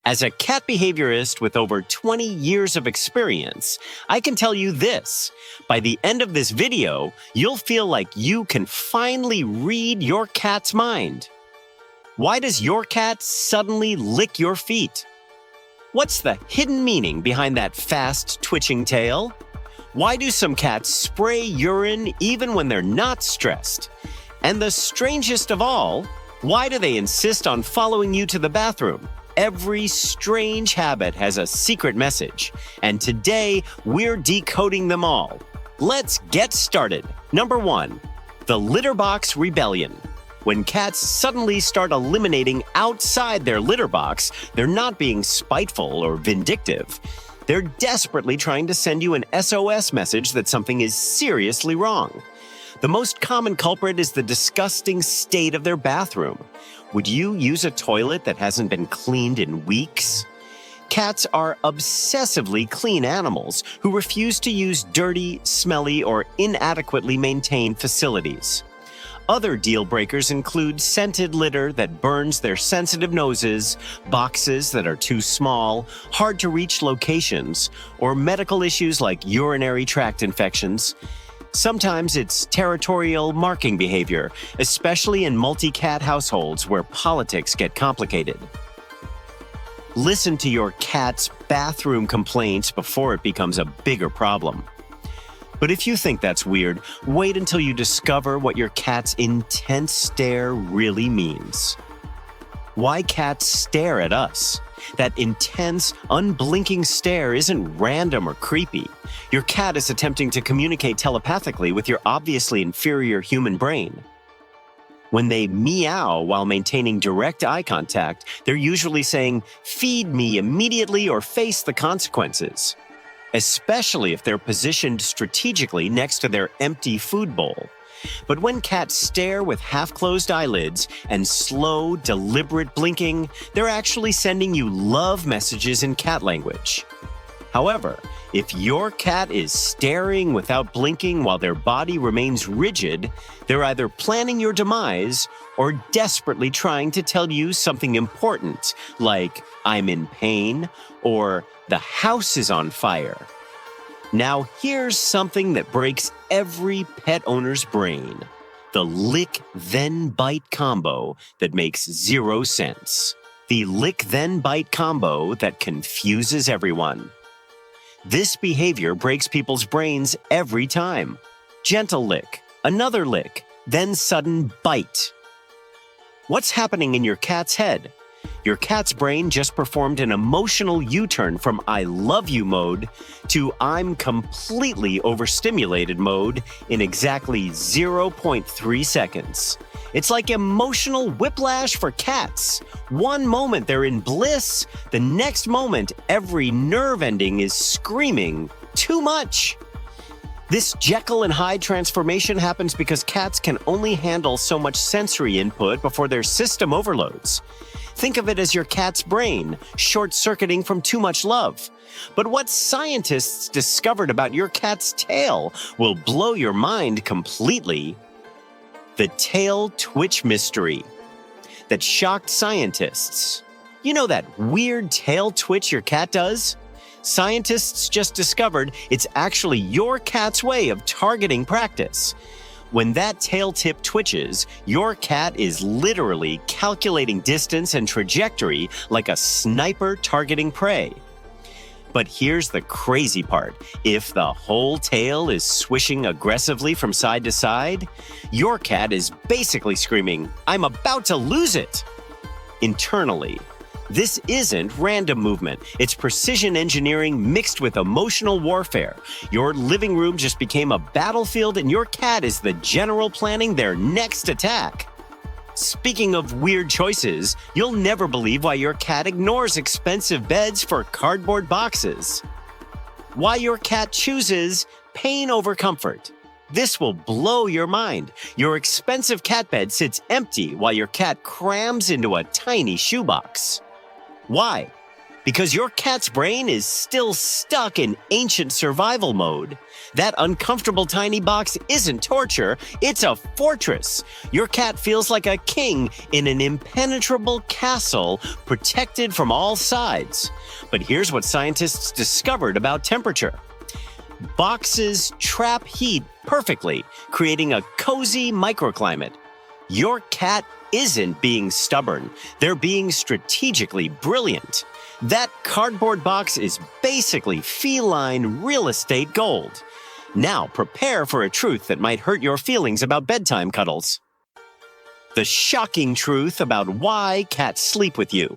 As a cat behaviorist with over 20 years of experience, I can tell you this. By the end of this video, you'll feel like you can finally read your cat's mind. Why does your cat suddenly lick your feet? What's the hidden meaning behind that fast, twitching tail? Why do some cats spray urine even when they're not stressed? And the strangest of all, why do they insist on following you to the bathroom? Every strange habit has a secret message, and today we're decoding them all. Let's get started. Number 1, the litter box rebellion. When cats suddenly start eliminating outside their litter box, they're not being spiteful or vindictive. They're desperately trying to send you an SOS message that something is seriously wrong. The most common culprit is the disgusting state of their bathroom. Would you use a toilet that hasn't been cleaned in weeks? Cats are obsessively clean animals who refuse to use dirty, smelly, or inadequately maintained facilities. Other deal breakers include scented litter that burns their sensitive noses, boxes that are too small, hard-to-reach locations, or medical issues like urinary tract infections. Sometimes it's territorial marking behavior, especially in multi-cat households where politics get complicated. Listen to your cat's bathroom complaints before it becomes a bigger problem. But if you think that's weird, wait until you discover what your cat's intense stare really means. Why cats stare at us? That intense, unblinking stare isn't random or creepy. Your cat is attempting to communicate telepathically with your obviously inferior human brain. When they meow while maintaining direct eye contact, they're usually saying, "Feed me immediately or face the consequences," especially if they're positioned strategically next to their empty food bowl. But when cats stare with half-closed eyelids and slow, deliberate blinking, they're actually sending you love messages in cat language. However, if your cat is staring without blinking while their body remains rigid, they're either planning your demise or desperately trying to tell you something important, like "I'm in pain" or "the house is on fire." Now here's something that breaks every pet owner's brain: the lick-then-bite combo that makes zero sense. The lick-then-bite combo that confuses everyone. This behavior breaks people's brains every time. Gentle lick, another lick, then sudden bite. What's happening in your cat's head? Your cat's brain just performed an emotional U-turn from "I love you" mode to "I'm completely overstimulated" mode in exactly 0.3 seconds. It's like emotional whiplash for cats. One moment they're in bliss, the next moment every nerve ending is screaming, "Too much!" This Jekyll and Hyde transformation happens because cats can only handle so much sensory input before their system overloads. Think of it as your cat's brain, short-circuiting from too much love. But what scientists discovered about your cat's tail will blow your mind completely. The tail twitch mystery that shocked scientists. You know that weird tail twitch your cat does? Scientists just discovered it's actually your cat's way of targeting practice. When that tail tip twitches, your cat is literally calculating distance and trajectory like a sniper targeting prey. But here's the crazy part. If the whole tail is swishing aggressively from side to side, your cat is basically screaming, "I'm about to lose it!" Internally. This isn't random movement. It's precision engineering mixed with emotional warfare. Your living room just became a battlefield and your cat is the general planning their next attack. Speaking of weird choices, you'll never believe why your cat ignores expensive beds for cardboard boxes. Why your cat chooses pain over comfort. This will blow your mind. Your expensive cat bed sits empty while your cat crams into a tiny shoebox. Why? Because your cat's brain is still stuck in ancient survival mode. That uncomfortable tiny box isn't torture, it's a fortress. Your cat feels like a king in an impenetrable castle protected from all sides. But here's what scientists discovered about temperature. Boxes trap heat perfectly, creating a cozy microclimate. Your cat isn't being stubborn, they're being strategically brilliant. That cardboard box is basically feline real estate gold. Now prepare for a truth that might hurt your feelings about bedtime cuddles. The shocking truth about why cats sleep with you.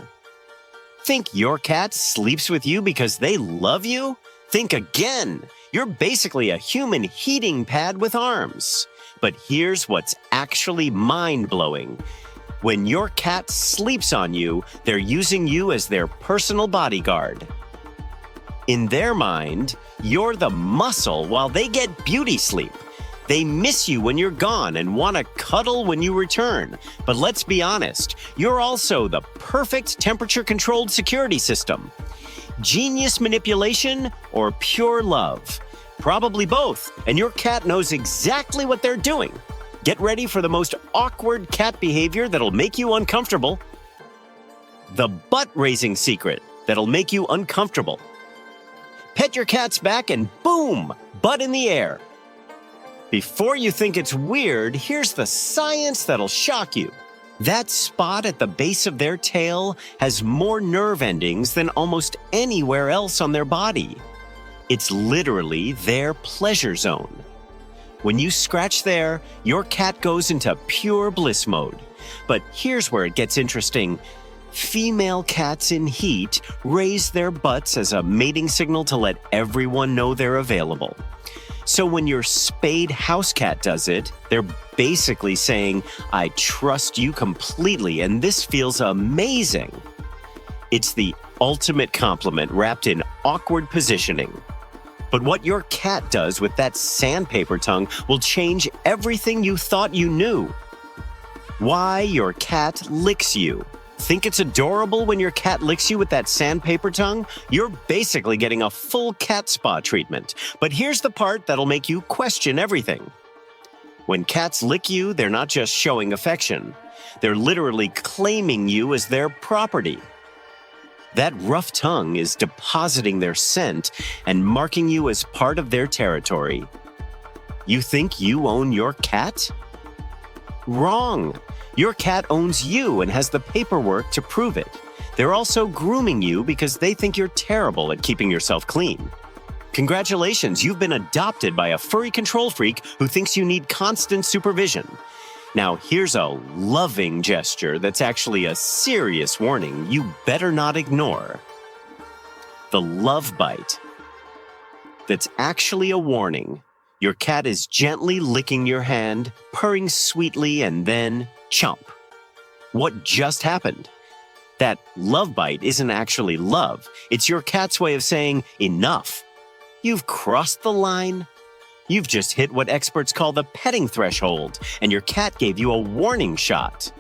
Think your cat sleeps with you because they love you? Think again. You're basically a human heating pad with arms. But here's what's actually mind-blowing. When your cat sleeps on you, they're using you as their personal bodyguard. In their mind, you're the muscle while they get beauty sleep. They miss you when you're gone and want to cuddle when you return. But let's be honest, you're also the perfect temperature-controlled security system. Genius manipulation or pure love? Probably both, and your cat knows exactly what they're doing. Get ready for the most awkward cat behavior that'll make you uncomfortable. The butt-raising secret that'll make you uncomfortable. Pet your cat's back and boom, butt in the air. Before you think it's weird, here's the science that'll shock you. That spot at the base of their tail has more nerve endings than almost anywhere else on their body. It's literally their pleasure zone. When you scratch there, your cat goes into pure bliss mode. But here's where it gets interesting. Female cats in heat raise their butts as a mating signal to let everyone know they're available. So when your spayed house cat does it, they're basically saying, I trust you completely and this feels amazing. It's the ultimate compliment wrapped in awkward positioning. But what your cat does with that sandpaper tongue will change everything you thought you knew. Why your cat licks you. Think it's adorable when your cat licks you with that sandpaper tongue? You're basically getting a full cat spa treatment. But here's the part that'll make you question everything. When cats lick you, they're not just showing affection. They're literally claiming you as their property. That rough tongue is depositing their scent and marking you as part of their territory. You think you own your cat? Wrong. Your cat owns you and has the paperwork to prove it. They're also grooming you because they think you're terrible at keeping yourself clean. Congratulations, you've been adopted by a furry control freak who thinks you need constant supervision. Now, here's a loving gesture that's actually a serious warning you better not ignore. The love bite. That's actually a warning. Your cat is gently licking your hand, purring sweetly, and then chomp. What just happened? That love bite isn't actually love. It's your cat's way of saying, enough. You've crossed the line. You've just hit what experts call the petting threshold, and your cat gave you a warning shot.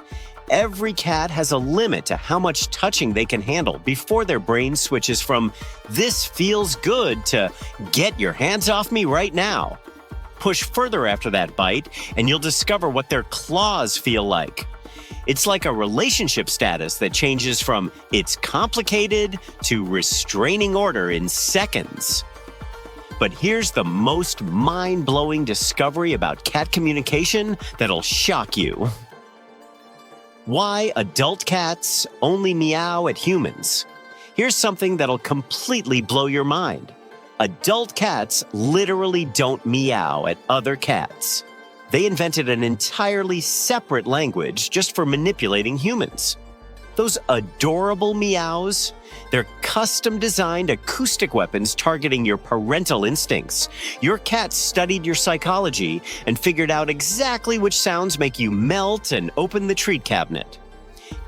Every cat has a limit to how much touching they can handle before their brain switches from, this feels good, to get your hands off me right now. Push further after that bite, and you'll discover what their claws feel like. It's like a relationship status that changes from, it's complicated, to restraining order in seconds. But here's the most mind-blowing discovery about cat communication that'll shock you. Why adult cats only meow at humans. Here's something that'll completely blow your mind. Adult cats literally don't meow at other cats. They invented an entirely separate language just for manipulating humans. Those adorable meows, they're custom-designed acoustic weapons targeting your parental instincts. Your cat studied your psychology and figured out exactly which sounds make you melt and open the treat cabinet.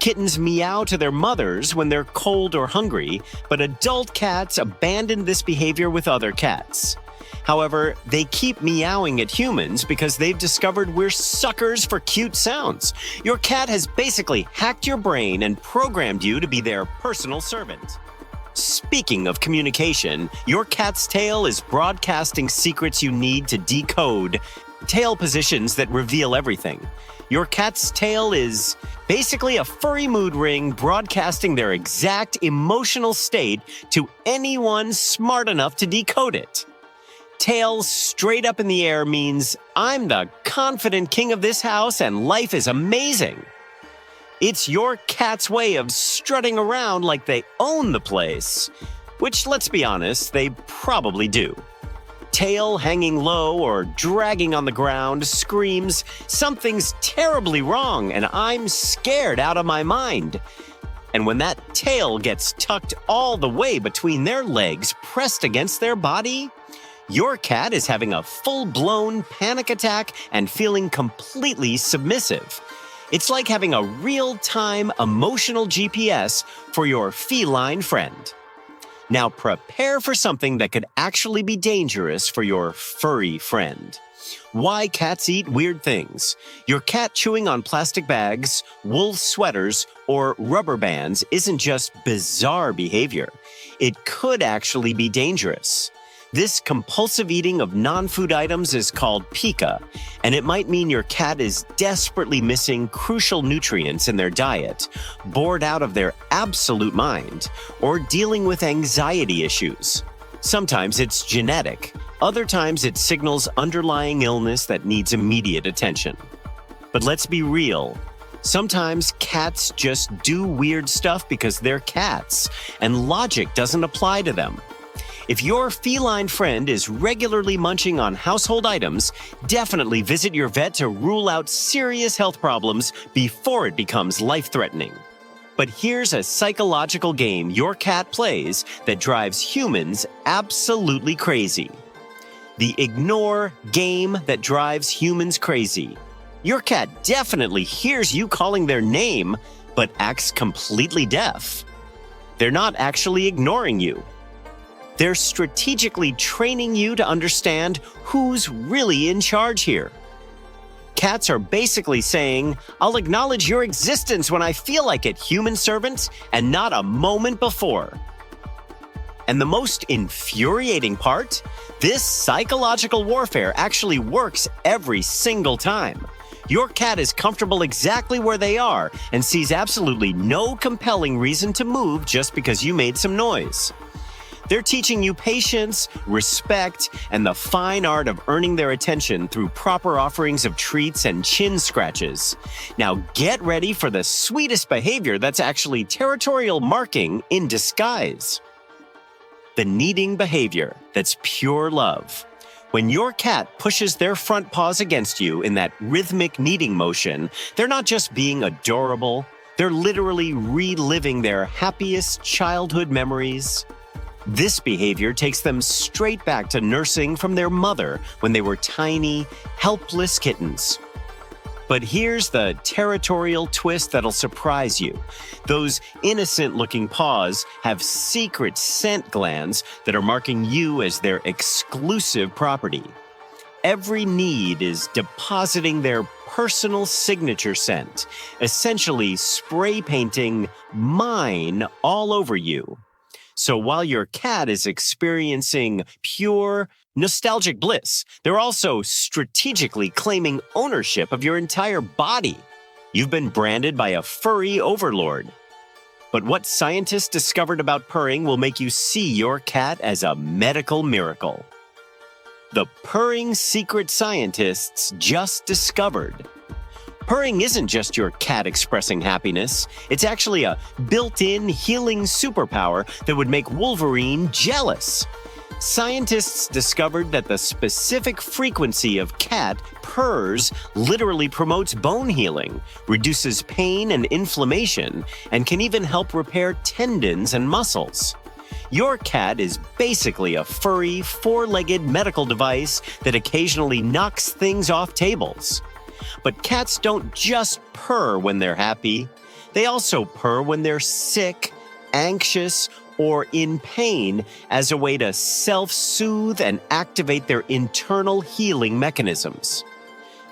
Kittens meow to their mothers when they're cold or hungry, but adult cats abandon this behavior with other cats. However, they keep meowing at humans because they've discovered we're suckers for cute sounds. Your cat has basically hacked your brain and programmed you to be their personal servant. Speaking of communication, your cat's tail is broadcasting secrets you need to decode, tail positions that reveal everything. Your cat's tail is basically a furry mood ring broadcasting their exact emotional state to anyone smart enough to decode it. Tail straight up in the air means I'm the confident king of this house and life is amazing. It's your cat's way of strutting around like they own the place, which, let's be honest, they probably do. Tail hanging low or dragging on the ground screams, something's terribly wrong and I'm scared out of my mind. And when that tail gets tucked all the way between their legs pressed against their body, your cat is having a full-blown panic attack and feeling completely submissive. It's like having a real-time emotional GPS for your feline friend. Now prepare for something that could actually be dangerous for your furry friend. Why cats eat weird things. Your cat chewing on plastic bags, wool sweaters, or rubber bands isn't just bizarre behavior. It could actually be dangerous. This compulsive eating of non-food items is called pica, and it might mean your cat is desperately missing crucial nutrients in their diet, bored out of their absolute mind, or dealing with anxiety issues. Sometimes it's genetic, other times it signals underlying illness that needs immediate attention. But let's be real. Sometimes cats just do weird stuff because they're cats, and logic doesn't apply to them. If your feline friend is regularly munching on household items, definitely visit your vet to rule out serious health problems before it becomes life-threatening. But here's a psychological game your cat plays that drives humans absolutely crazy. The ignore game that drives humans crazy. Your cat definitely hears you calling their name, but acts completely deaf. They're not actually ignoring you. They're strategically training you to understand who's really in charge here. Cats are basically saying, I'll acknowledge your existence when I feel like it, human servant, and not a moment before. And the most infuriating part? This psychological warfare actually works every single time. Your cat is comfortable exactly where they are and sees absolutely no compelling reason to move just because you made some noise. They're teaching you patience, respect, and the fine art of earning their attention through proper offerings of treats and chin scratches. Now get ready for the sweetest behavior that's actually territorial marking in disguise. The kneading behavior that's pure love. When your cat pushes their front paws against you in that rhythmic kneading motion, they're not just being adorable, they're literally reliving their happiest childhood memories. This behavior takes them straight back to nursing from their mother when they were tiny, helpless kittens. But here's the territorial twist that'll surprise you. Those innocent-looking paws have secret scent glands that are marking you as their exclusive property. Every knead is depositing their personal signature scent, essentially spray painting mine all over you. So while your cat is experiencing pure, nostalgic bliss, they're also strategically claiming ownership of your entire body. You've been branded by a furry overlord. But what scientists discovered about purring will make you see your cat as a medical miracle. The purring secret scientists just discovered. Purring isn't just your cat expressing happiness. It's actually a built-in healing superpower that would make Wolverine jealous. Scientists discovered that the specific frequency of cat purrs literally promotes bone healing, reduces pain and inflammation, and can even help repair tendons and muscles. Your cat is basically a furry, four-legged medical device that occasionally knocks things off tables. But cats don't just purr when they're happy. They also purr when they're sick, anxious, or in pain as a way to self-soothe and activate their internal healing mechanisms.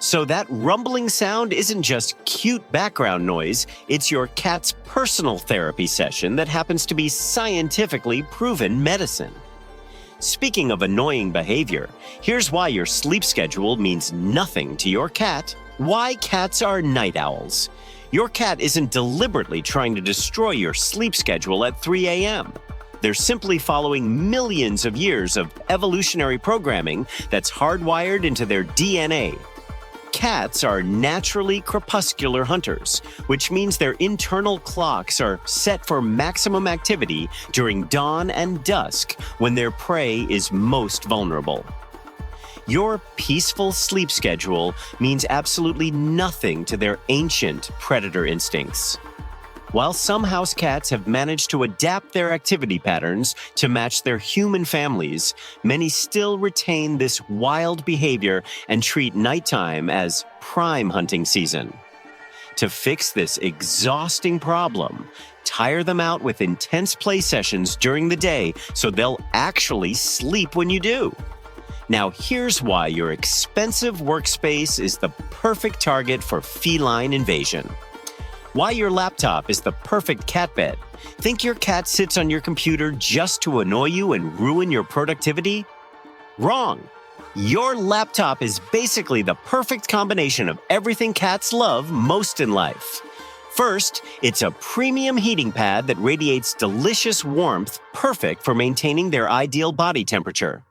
So that rumbling sound isn't just cute background noise, it's your cat's personal therapy session that happens to be scientifically proven medicine. Speaking of annoying behavior, here's why your sleep schedule means nothing to your cat. Why cats are night owls. Your cat isn't deliberately trying to destroy your sleep schedule at 3 a.m. They're simply following millions of years of evolutionary programming that's hardwired into their DNA. Cats are naturally crepuscular hunters, which means their internal clocks are set for maximum activity during dawn and dusk when their prey is most vulnerable. Your peaceful sleep schedule means absolutely nothing to their ancient predator instincts. While some house cats have managed to adapt their activity patterns to match their human families, many still retain this wild behavior and treat nighttime as prime hunting season. To fix this exhausting problem, tire them out with intense play sessions during the day so they'll actually sleep when you do. Now here's why your expensive workspace is the perfect target for feline invasion. Why your laptop is the perfect cat bed. Think your cat sits on your computer just to annoy you and ruin your productivity? Wrong. Your laptop is basically the perfect combination of everything cats love most in life. First, it's a premium heating pad that radiates delicious warmth, perfect for maintaining their ideal body temperature.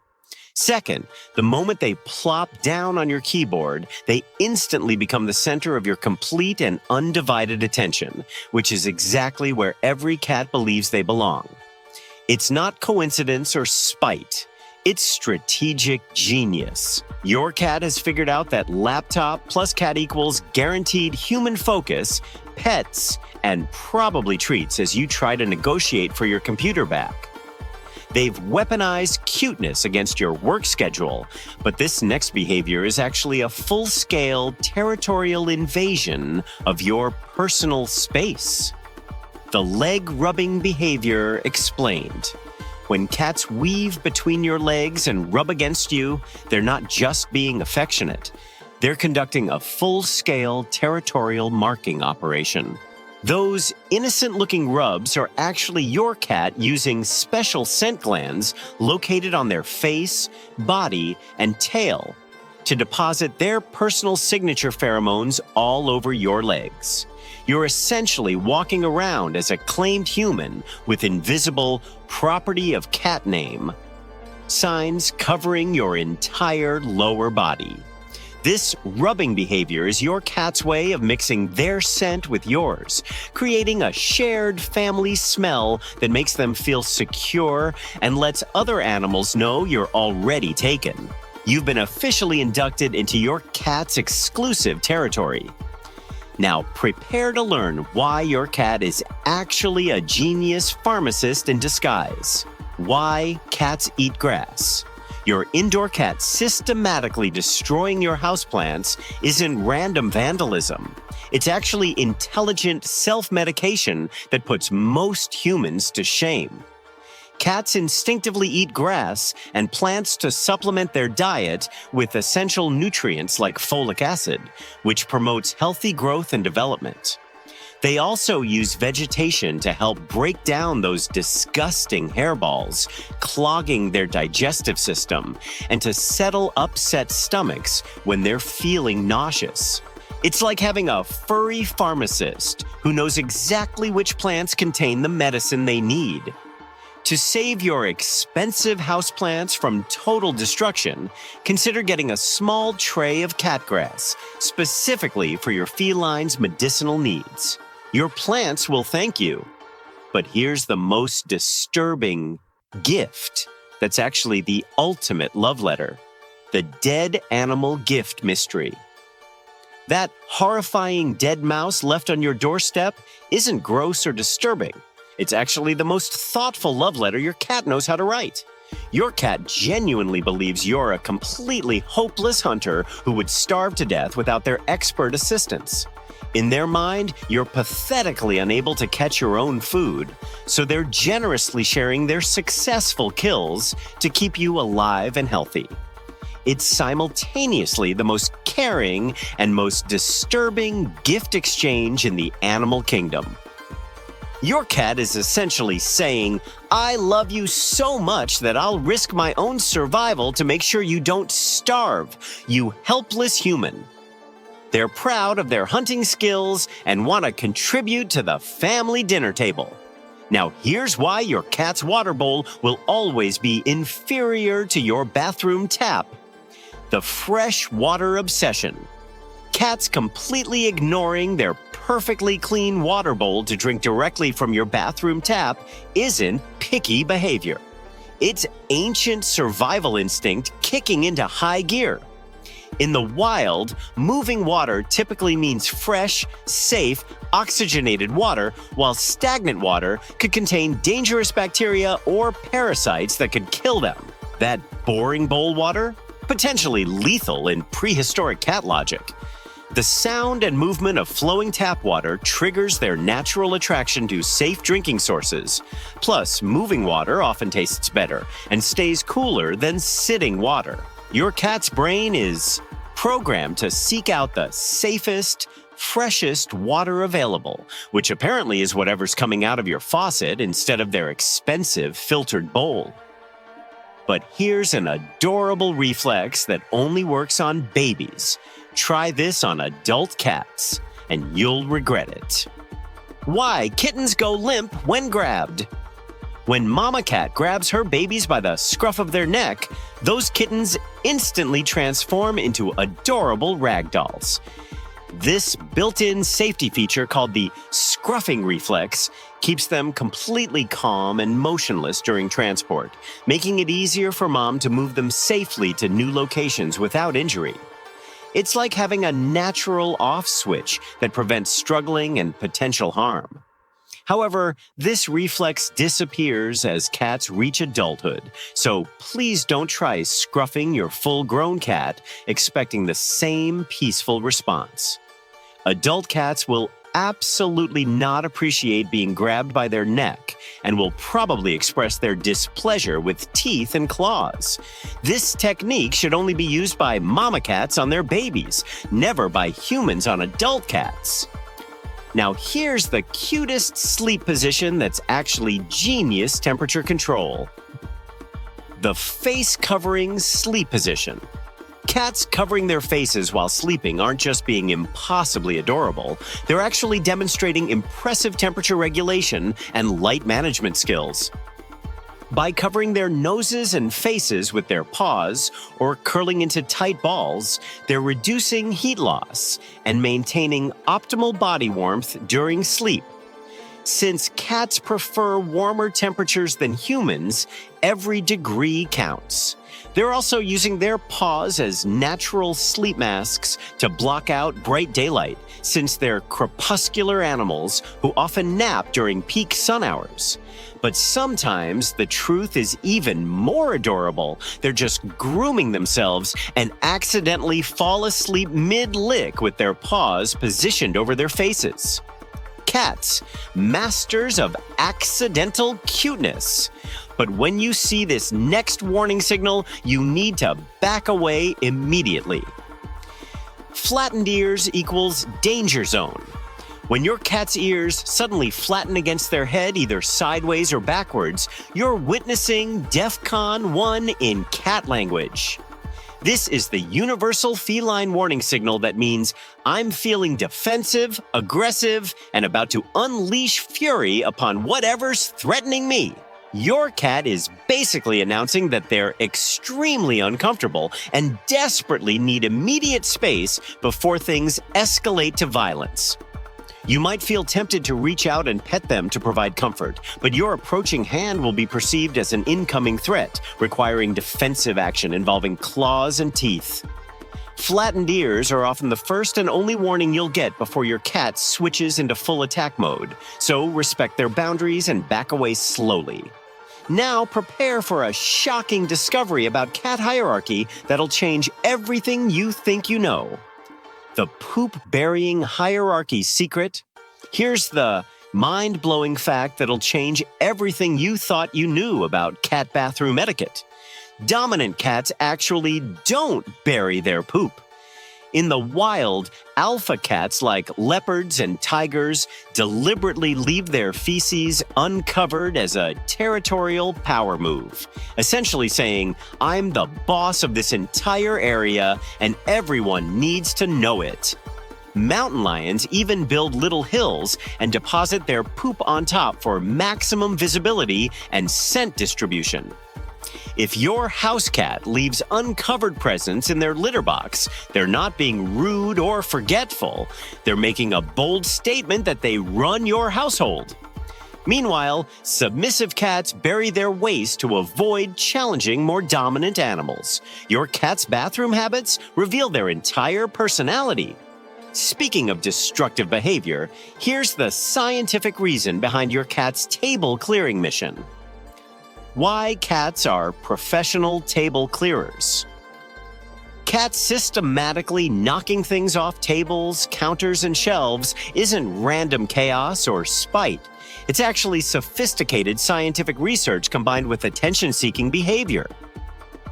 Second, the moment they plop down on your keyboard, they instantly become the center of your complete and undivided attention, which is exactly where every cat believes they belong. It's not coincidence or spite. It's strategic genius. Your cat has figured out that laptop plus cat equals guaranteed human focus, pets, and probably treats as you try to negotiate for your computer back. They've weaponized cuteness against your work schedule, but this next behavior is actually a full-scale territorial invasion of your personal space. The leg-rubbing behavior explained. When cats weave between your legs and rub against you, they're not just being affectionate. They're conducting a full-scale territorial marking operation. Those innocent-looking rubs are actually your cat using special scent glands located on their face, body, and tail to deposit their personal signature pheromones all over your legs. You're essentially walking around as a claimed human with invisible property of cat name signs covering your entire lower body. This rubbing behavior is your cat's way of mixing their scent with yours, creating a shared family smell that makes them feel secure and lets other animals know you're already taken. You've been officially inducted into your cat's exclusive territory. Now prepare to learn why your cat is actually a genius pharmacist in disguise. Why cats eat grass. Your indoor cat systematically destroying your houseplants isn't random vandalism. It's actually intelligent self-medication that puts most humans to shame. Cats instinctively eat grass and plants to supplement their diet with essential nutrients like folic acid, which promotes healthy growth and development. They also use vegetation to help break down those disgusting hairballs, clogging their digestive system, and to settle upset stomachs when they're feeling nauseous. It's like having a furry pharmacist who knows exactly which plants contain the medicine they need. To save your expensive houseplants from total destruction, consider getting a small tray of cat grass, specifically for your feline's medicinal needs. Your plants will thank you. But here's the most disturbing gift that's actually the ultimate love letter: the dead animal gift mystery. That horrifying dead mouse left on your doorstep isn't gross or disturbing. It's actually the most thoughtful love letter your cat knows how to write. Your cat genuinely believes you're a completely hopeless hunter who would starve to death without their expert assistance. In their mind, you're pathetically unable to catch your own food, so they're generously sharing their successful kills to keep you alive and healthy. It's simultaneously the most caring and most disturbing gift exchange in the animal kingdom. Your cat is essentially saying, "I love you so much that I'll risk my own survival to make sure you don't starve, you helpless human." They're proud of their hunting skills and want to contribute to the family dinner table. Now, here's why your cat's water bowl will always be inferior to your bathroom tap. The freshwater obsession. Cats completely ignoring their perfectly clean water bowl to drink directly from your bathroom tap isn't picky behavior. It's ancient survival instinct kicking into high gear. In the wild, moving water typically means fresh, safe, oxygenated water, while stagnant water could contain dangerous bacteria or parasites that could kill them. That boring bowl water? Potentially lethal in prehistoric cat logic. The sound and movement of flowing tap water triggers their natural attraction to safe drinking sources. Plus, moving water often tastes better and stays cooler than sitting water. Your cat's brain is programmed to seek out the safest, freshest water available, which apparently is whatever's coming out of your faucet instead of their expensive filtered bowl. But here's an adorable reflex that only works on babies. Try this on adult cats, and you'll regret it. Why kittens go limp when grabbed. When mama cat grabs her babies by the scruff of their neck, those kittens instantly transform into adorable ragdolls. This built-in safety feature called the scruffing reflex keeps them completely calm and motionless during transport, making it easier for mom to move them safely to new locations without injury. It's like having a natural off switch that prevents struggling and potential harm. However, this reflex disappears as cats reach adulthood, so please don't try scruffing your full-grown cat expecting the same peaceful response. Adult cats will absolutely not appreciate being grabbed by their neck and will probably express their displeasure with teeth and claws. This technique should only be used by mama cats on their babies, never by humans on adult cats. Now here's the cutest sleep position that's actually genius temperature control. The face covering sleep position. Cats covering their faces while sleeping aren't just being impossibly adorable, they're actually demonstrating impressive temperature regulation and light management skills. By covering their noses and faces with their paws or curling into tight balls, they're reducing heat loss and maintaining optimal body warmth during sleep. Since cats prefer warmer temperatures than humans, every degree counts. They're also using their paws as natural sleep masks to block out bright daylight, since they're crepuscular animals who often nap during peak sun hours. But sometimes the truth is even more adorable. They're just grooming themselves and accidentally fall asleep mid-lick with their paws positioned over their faces. Cats, masters of accidental cuteness. But when you see this next warning signal, you need to back away immediately. Flattened ears equals danger zone. When your cat's ears suddenly flatten against their head, either sideways or backwards, you're witnessing DEFCON 1 in cat language. This is the universal feline warning signal that means I'm feeling defensive, aggressive, and about to unleash fury upon whatever's threatening me. Your cat is basically announcing that they're extremely uncomfortable and desperately need immediate space before things escalate to violence. You might feel tempted to reach out and pet them to provide comfort, but your approaching hand will be perceived as an incoming threat, requiring defensive action involving claws and teeth. Flattened ears are often the first and only warning you'll get before your cat switches into full attack mode, so respect their boundaries and back away slowly. Now prepare for a shocking discovery about cat hierarchy that'll change everything you think you know. The poop-burying hierarchy secret? Here's the mind-blowing fact that'll change everything you thought you knew about cat bathroom etiquette. Dominant cats actually don't bury their poop. In the wild, alpha cats like leopards and tigers deliberately leave their feces uncovered as a territorial power move, essentially saying, "I'm the boss of this entire area and everyone needs to know it." Mountain lions even build little hills and deposit their poop on top for maximum visibility and scent distribution. If your house cat leaves uncovered presents in their litter box, they're not being rude or forgetful. They're making a bold statement that they run your household. Meanwhile, submissive cats bury their waste to avoid challenging more dominant animals. Your cat's bathroom habits reveal their entire personality. Speaking of destructive behavior, here's the scientific reason behind your cat's table clearing mission. Why cats are professional table clearers. Cats systematically knocking things off tables, counters, and shelves isn't random chaos or spite. It's actually sophisticated scientific research combined with attention-seeking behavior.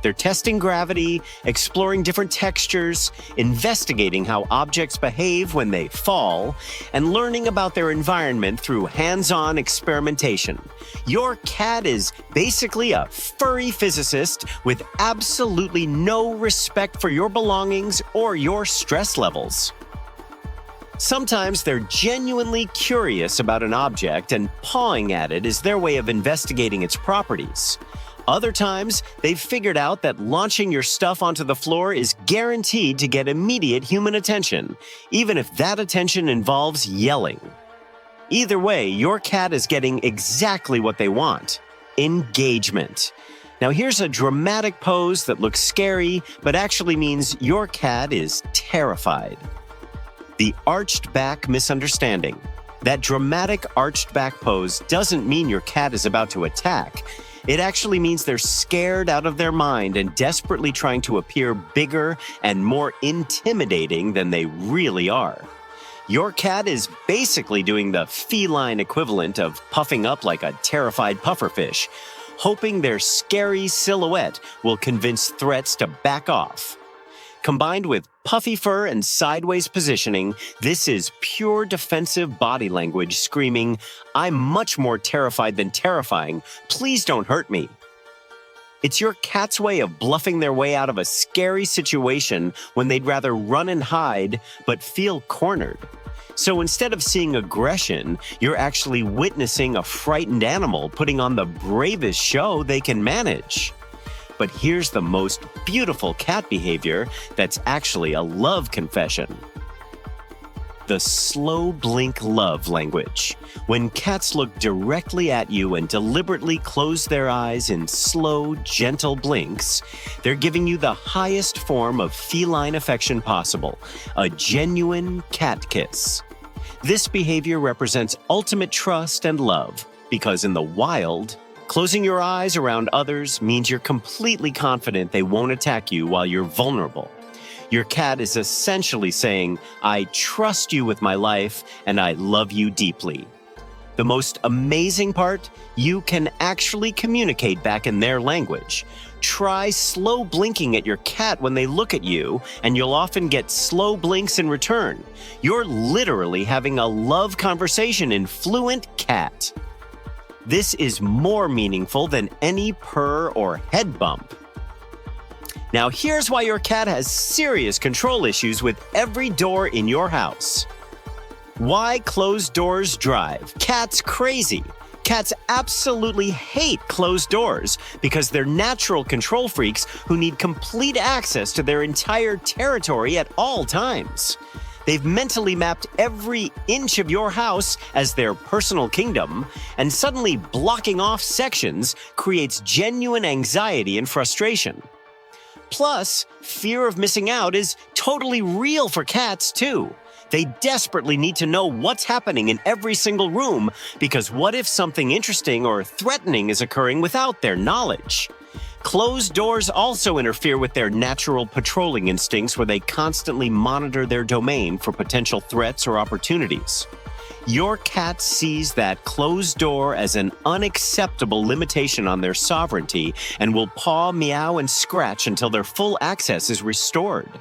They're testing gravity, exploring different textures, investigating how objects behave when they fall, and learning about their environment through hands-on experimentation. Your cat is basically a furry physicist with absolutely no respect for your belongings or your stress levels. Sometimes they're genuinely curious about an object, and pawing at it is their way of investigating its properties. Other times, they've figured out that launching your stuff onto the floor is guaranteed to get immediate human attention, even if that attention involves yelling. Either way, your cat is getting exactly what they want: engagement. Now here's a dramatic pose that looks scary, but actually means your cat is terrified. The arched back misunderstanding. That dramatic arched back pose doesn't mean your cat is about to attack. It actually means they're scared out of their mind and desperately trying to appear bigger and more intimidating than they really are. Your cat is basically doing the feline equivalent of puffing up like a terrified pufferfish, hoping their scary silhouette will convince threats to back off. Combined with puffy fur and sideways positioning, this is pure defensive body language screaming, "I'm much more terrified than terrifying. Please don't hurt me." It's your cat's way of bluffing their way out of a scary situation when they'd rather run and hide but feel cornered. So instead of seeing aggression, you're actually witnessing a frightened animal putting on the bravest show they can manage. But here's the most beautiful cat behavior that's actually a love confession. The slow blink love language. When cats look directly at you and deliberately close their eyes in slow, gentle blinks, they're giving you the highest form of feline affection possible, a genuine cat kiss. This behavior represents ultimate trust and love, because in the wild, closing your eyes around others means you're completely confident they won't attack you while you're vulnerable. Your cat is essentially saying, "I trust you with my life and I love you deeply." The most amazing part, you can actually communicate back in their language. Try slow blinking at your cat when they look at you, and you'll often get slow blinks in return. You're literally having a love conversation in fluent cat. This is more meaningful than any purr or head bump. Now here's why your cat has serious control issues with every door in your house. Why closed doors drive cats crazy. Cats absolutely hate closed doors because they're natural control freaks who need complete access to their entire territory at all times. They've mentally mapped every inch of your house as their personal kingdom, and suddenly blocking off sections creates genuine anxiety and frustration. Plus, fear of missing out is totally real for cats, too. They desperately need to know what's happening in every single room, because what if something interesting or threatening is occurring without their knowledge? Closed doors also interfere with their natural patrolling instincts, where they constantly monitor their domain for potential threats or opportunities. Your cat sees that closed door as an unacceptable limitation on their sovereignty and will paw, meow, and scratch until their full access is restored.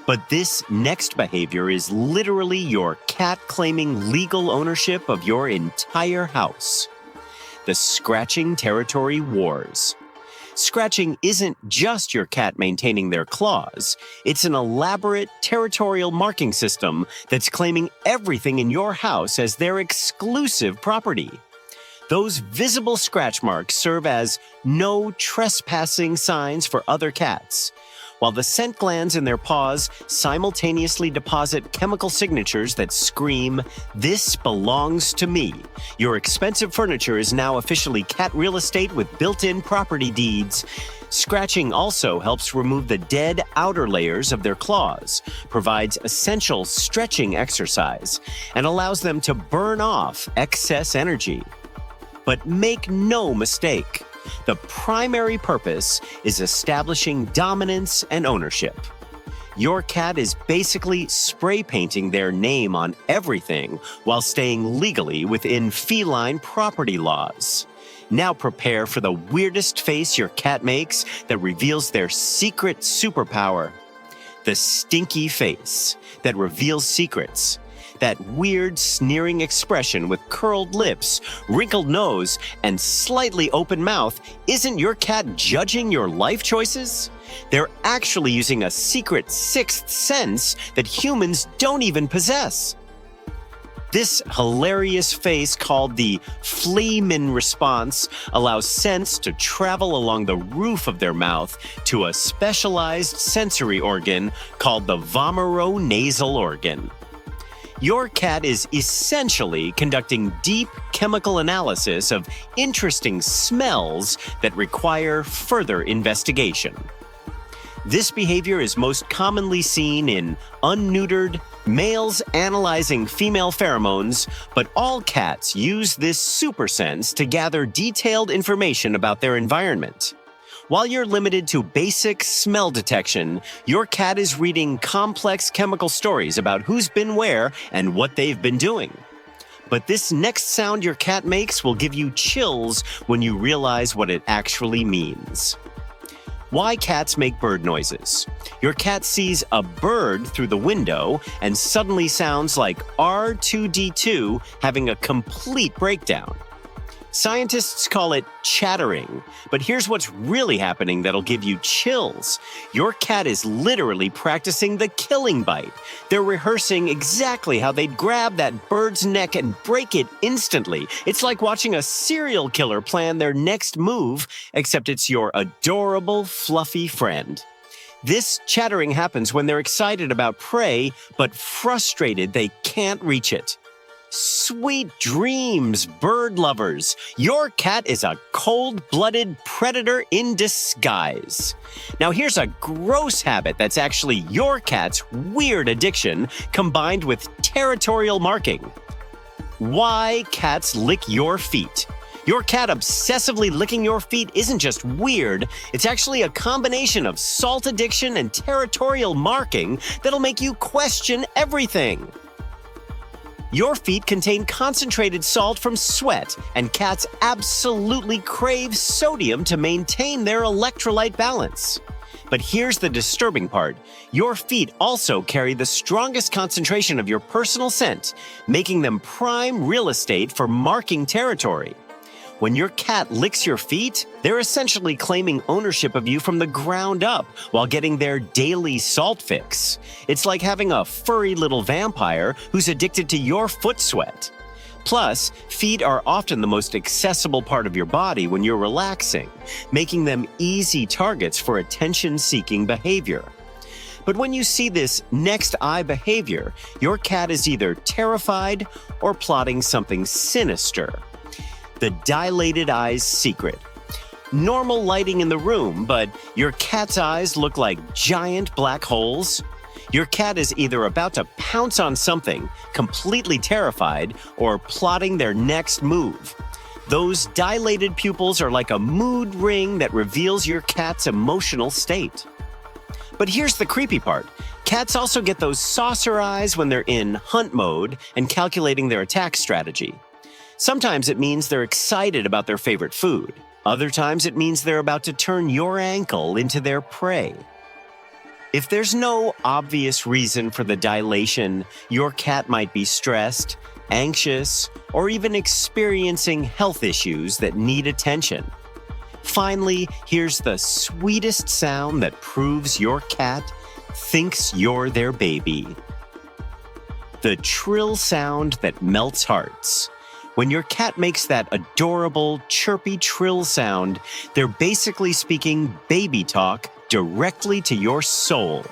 But this next behavior is literally your cat claiming legal ownership of your entire house. The scratching territory wars. Scratching isn't just your cat maintaining their claws. It's an elaborate territorial marking system that's claiming everything in your house as their exclusive property. Those visible scratch marks serve as no trespassing signs for other cats, while the scent glands in their paws simultaneously deposit chemical signatures that scream, "This belongs to me. Your expensive furniture is now officially cat real estate with built-in property deeds." Scratching also helps remove the dead outer layers of their claws, provides essential stretching exercise, and allows them to burn off excess energy. But make no mistake, the primary purpose is establishing dominance and ownership. Your cat is basically spray painting their name on everything while staying legally within feline property laws. Now prepare for the weirdest face your cat makes that reveals their secret superpower. The stinky face that reveals secrets. That weird, sneering expression with curled lips, wrinkled nose, and slightly open mouth isn't your cat judging your life choices? They're actually using a secret sixth sense that humans don't even possess. This hilarious face, called the Fleeman response, allows scents to travel along the roof of their mouth to a specialized sensory organ called the vomeronasal organ. Your cat is essentially conducting deep chemical analysis of interesting smells that require further investigation. This behavior is most commonly seen in unneutered males analyzing female pheromones, but all cats use this super sense to gather detailed information about their environment. While you're limited to basic smell detection, your cat is reading complex chemical stories about who's been where and what they've been doing. But this next sound your cat makes will give you chills when you realize what it actually means. Why cats make bird noises. Your cat sees a bird through the window and suddenly sounds like R2-D2 having a complete breakdown. Scientists call it chattering, but here's what's really happening that'll give you chills. Your cat is literally practicing the killing bite. They're rehearsing exactly how they'd grab that bird's neck and break it instantly. It's like watching a serial killer plan their next move, except it's your adorable, fluffy friend. This chattering happens when they're excited about prey, but frustrated they can't reach it. Sweet dreams, bird lovers. Your cat is a cold-blooded predator in disguise. Now here's a gross habit that's actually your cat's weird addiction combined with territorial marking. Why cats lick your feet. Your cat obsessively licking your feet isn't just weird, it's actually a combination of salt addiction and territorial marking that'll make you question everything. Your feet contain concentrated salt from sweat, and cats absolutely crave sodium to maintain their electrolyte balance. But here's the disturbing part. Your feet also carry the strongest concentration of your personal scent, making them prime real estate for marking territory. When your cat licks your feet, they're essentially claiming ownership of you from the ground up while getting their daily salt fix. It's like having a furry little vampire who's addicted to your foot sweat. Plus, feet are often the most accessible part of your body when you're relaxing, making them easy targets for attention-seeking behavior. But when you see this next eye behavior, your cat is either terrified or plotting something sinister. The dilated eye's secret. Normal lighting in the room, but your cat's eyes look like giant black holes. Your cat is either about to pounce on something, completely terrified, or plotting their next move. Those dilated pupils are like a mood ring that reveals your cat's emotional state. But here's the creepy part. Cats also get those saucer eyes when they're in hunt mode and calculating their attack strategy. Sometimes it means they're excited about their favorite food. Other times it means they're about to turn your ankle into their prey. If there's no obvious reason for the dilation, your cat might be stressed, anxious, or even experiencing health issues that need attention. Finally, here's the sweetest sound that proves your cat thinks you're their baby. The trill sound that melts hearts. When your cat makes that adorable, chirpy trill sound, they're basically speaking baby talk directly to your soul.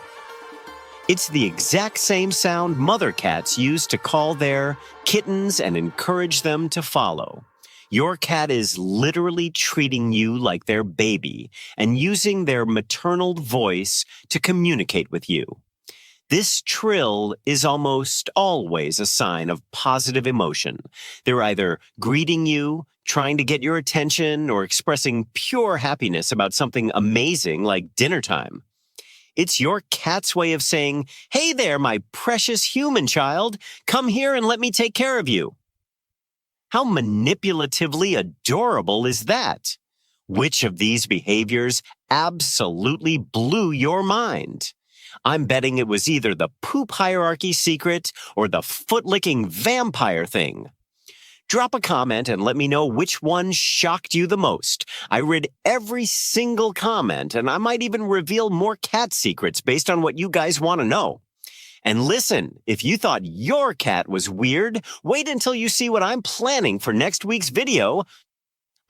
It's the exact same sound mother cats use to call their kittens and encourage them to follow. Your cat is literally treating you like their baby and using their maternal voice to communicate with you. This trill is almost always a sign of positive emotion. They're either greeting you, trying to get your attention, or expressing pure happiness about something amazing like dinner time. It's your cat's way of saying, "Hey there, my precious human child. Come here and let me take care of you." How manipulatively adorable is that? Which of these behaviors absolutely blew your mind? I'm betting it was either the poop hierarchy secret or the foot-licking vampire thing. Drop a comment and let me know which one shocked you the most. I read every single comment, and I might even reveal more cat secrets based on what you guys want to know. And listen, if you thought your cat was weird, wait until you see what I'm planning for next week's video.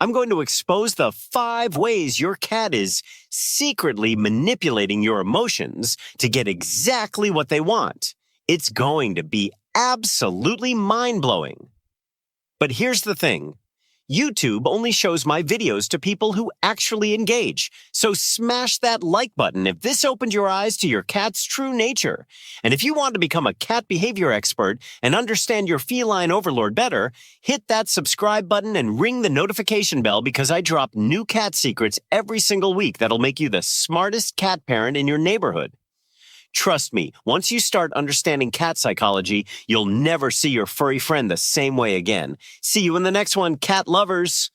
I'm going to expose the 5 ways your cat is secretly manipulating your emotions to get exactly what they want. It's going to be absolutely mind-blowing. But here's the thing. YouTube only shows my videos to people who actually engage. So smash that like button if this opened your eyes to your cat's true nature. And if you want to become a cat behavior expert and understand your feline overlord better, hit that subscribe button and ring the notification bell because I drop new cat secrets every single week that'll make you the smartest cat parent in your neighborhood. Trust me, once you start understanding cat psychology, you'll never see your furry friend the same way again. See you in the next one, cat lovers!